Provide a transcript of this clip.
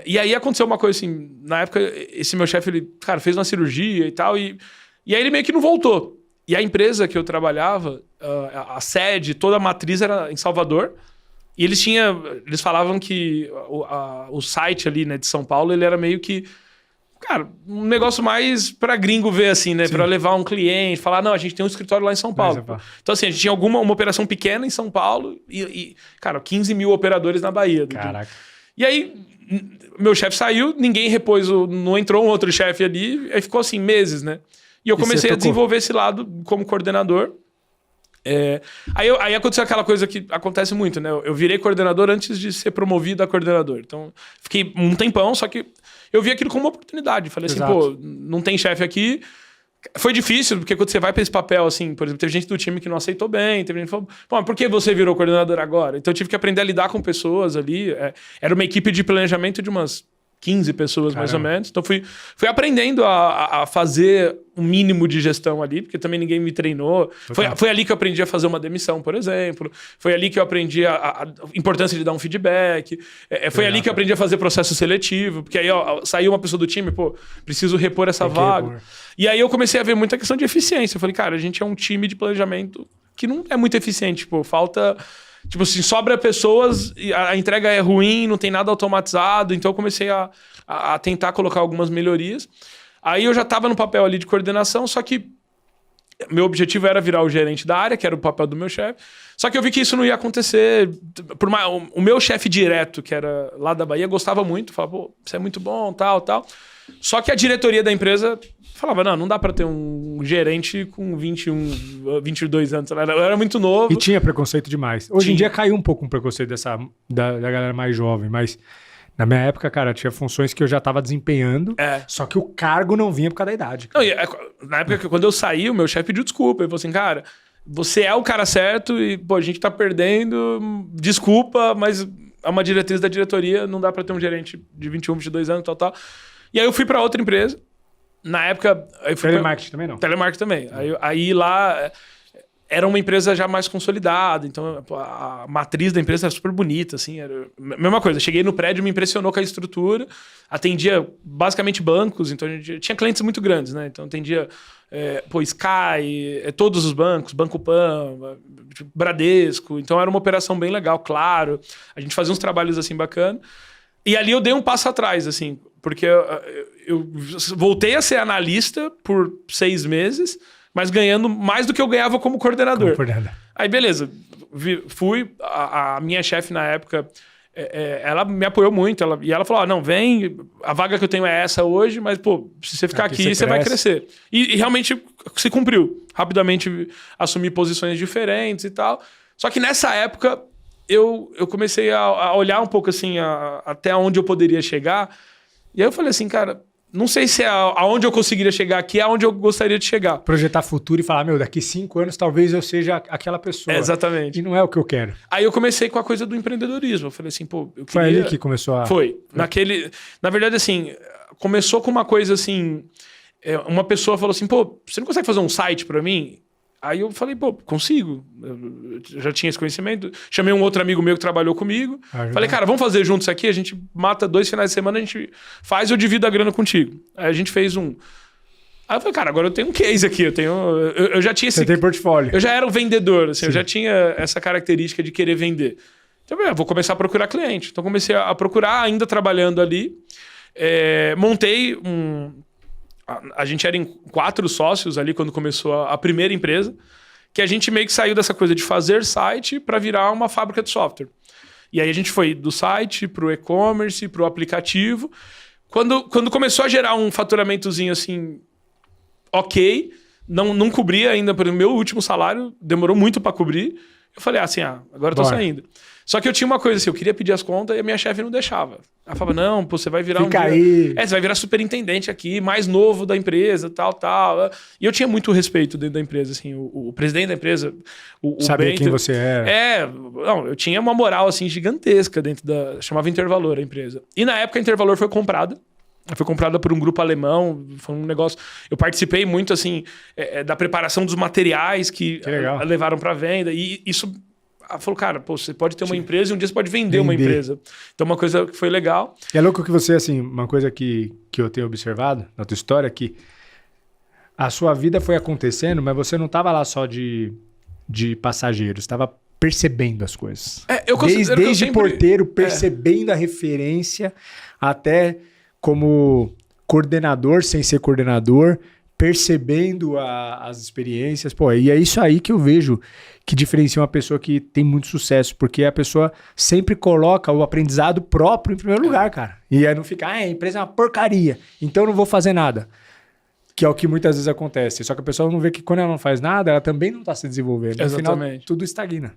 E aí aconteceu uma coisa assim, na época, esse meu chefe, ele, cara, fez uma cirurgia e tal, e aí ele meio que não voltou. E a empresa que eu trabalhava, a sede, toda a matriz era em Salvador, e eles falavam que o site ali, né, de São Paulo, ele era meio que, cara, um negócio mais pra gringo ver, assim, né? Sim. Pra levar um cliente, falar, não, a gente tem um escritório lá em São Paulo. Então, assim, a gente tinha uma operação pequena em São Paulo cara, 15 mil operadores na Bahia. Caraca. E aí, meu chefe saiu, ninguém repôs, não entrou um outro chefe ali, aí ficou assim, meses, né? E eu comecei a desenvolver esse lado como coordenador. Aí aconteceu aquela coisa que acontece muito, né? Eu virei coordenador antes de ser promovido a coordenador. Então, fiquei um tempão, só que eu vi aquilo como uma oportunidade. Falei assim, pô, não tem chefe aqui. Foi difícil, porque quando você vai pra esse papel, assim, por exemplo, teve gente do time que não aceitou bem, teve gente que falou, pô, mas por que você virou coordenador agora? Então eu tive que aprender a lidar com pessoas ali. Era uma equipe de planejamento de umas 15 pessoas, mais ou menos. Então fui aprendendo a fazer um mínimo de gestão ali, porque também ninguém me treinou. Foi ali que eu aprendi a fazer uma demissão, por exemplo. Foi ali que eu aprendi a importância de dar um feedback. Foi ali que eu aprendi a fazer processo seletivo, porque aí saiu uma pessoa do time, pô, preciso repor essa vaga. E aí eu comecei a ver muita questão de eficiência. Eu falei, cara, a gente é um time de planejamento que não é muito eficiente, pô, falta... Tipo assim, sobra pessoas, a entrega é ruim, não tem nada automatizado. Então eu comecei a tentar colocar algumas melhorias. Aí eu já estava no papel ali de coordenação, só que meu objetivo era virar o gerente da área, que era o papel do meu chefe. Só que eu vi que isso não ia acontecer. O meu chefe direto, que era lá da Bahia, gostava muito. Falava, pô, você é muito bom, tal, tal. Só que a diretoria da empresa falava, não dá pra ter um gerente com 21, 22 anos. Eu era muito novo. E tinha preconceito demais. Hoje em dia caiu um pouco o preconceito da galera mais jovem, mas na minha época, cara, tinha funções que eu já tava desempenhando, só que o cargo não vinha por causa da idade. Não, na época, quando eu saí, o meu chefe pediu desculpa. Ele falou assim, cara, você é o cara certo e, pô, a gente tá perdendo, desculpa, mas é uma diretriz da diretoria, não dá pra ter um gerente de 21, 22 anos, tal. E aí eu fui pra outra empresa. Na época... Telemarketing também não? Telemarketing também. Aí lá era uma empresa já mais consolidada, então a matriz da empresa era super bonita, assim, era a mesma coisa. Cheguei no prédio, me impressionou com a estrutura, atendia basicamente bancos, então a gente tinha clientes muito grandes, né? Então atendia Sky, todos os bancos, Banco Pan, Bradesco, então era uma operação bem legal, claro. A gente fazia uns trabalhos assim bacanas. E ali eu dei um passo atrás, assim, porque eu voltei a ser analista por 6 meses, mas ganhando mais do que eu ganhava como coordenador. Aí, beleza. Fui, a minha chefe na época, ela me apoiou muito. E ela falou, não, vem, a vaga que eu tenho é essa hoje, mas, pô, se você ficar aqui, você vai crescer. E realmente se cumpriu. Rapidamente assumi posições diferentes e tal. Só que nessa época... Eu comecei a olhar um pouco assim até onde eu poderia chegar. E aí eu falei assim, cara, não sei se aonde eu conseguiria chegar aqui é aonde eu gostaria de chegar. Projetar futuro e falar, daqui 5 anos talvez eu seja aquela pessoa. Exatamente. E não é o que eu quero. Aí eu comecei com a coisa do empreendedorismo. Eu falei assim, pô, eu queria... Foi ali que começou a... Foi. Na verdade, assim, começou com uma coisa assim... Uma pessoa falou assim, pô, você não consegue fazer um site pra mim? Aí eu falei, pô, consigo. Eu já tinha esse conhecimento. Chamei um outro amigo meu que trabalhou comigo. Falei, cara, vamos fazer juntos isso aqui? A gente mata 2 finais de semana, a gente faz e eu divido a grana contigo. Aí a gente fez um. Aí eu falei, cara, agora eu tenho um case aqui. Eu já tinha esse... Você tem portfólio. Eu já era um vendedor, assim, eu já tinha essa característica de querer vender. Então, eu vou começar a procurar cliente. Então comecei a procurar, ainda trabalhando ali. Montei um... A gente era em 4 sócios ali quando começou a primeira empresa, que a gente meio que saiu dessa coisa de fazer site para virar uma fábrica de software. E aí a gente foi do site para o e-commerce, para o aplicativo. Quando começou a gerar um faturamentozinho assim, ok, não cobria ainda, por exemplo, meu último salário demorou muito para cobrir. Eu falei assim, agora eu tô saindo. Só que eu tinha uma coisa assim, eu queria pedir as contas e a minha chefe não deixava. Ela falava, não, pô, você vai virar aí. Você vai virar superintendente aqui, mais novo da empresa, tal. E eu tinha muito respeito dentro da empresa, assim, o presidente da empresa, o sabia Bento, quem você era. Eu tinha uma moral, assim, gigantesca dentro chamava Intervalor a empresa. E na época a Intervalor foi comprada. Foi comprada por um grupo alemão, foi um negócio... Eu participei muito, assim, da preparação dos materiais que levaram para venda. E isso falou, cara, pô, você pode ter uma empresa e um dia você pode vender uma empresa. Então, uma coisa que foi legal. E é louco que você, assim, uma coisa que eu tenho observado na tua história é que a sua vida foi acontecendo, mas você não estava lá só de passageiro, você estava percebendo as coisas. Eu considero desde que eu sempre... porteiro, percebendo a referência, até como coordenador, sem ser coordenador, percebendo as experiências. Pô, e é isso aí que eu vejo que diferencia uma pessoa que tem muito sucesso, porque a pessoa sempre coloca o aprendizado próprio em primeiro lugar, cara. E aí não fica, a empresa é uma porcaria, então eu não vou fazer nada. Que é o que muitas vezes acontece. Só que a pessoa não vê que quando ela não faz nada, ela também não está se desenvolvendo. Exatamente. No final, tudo estagna.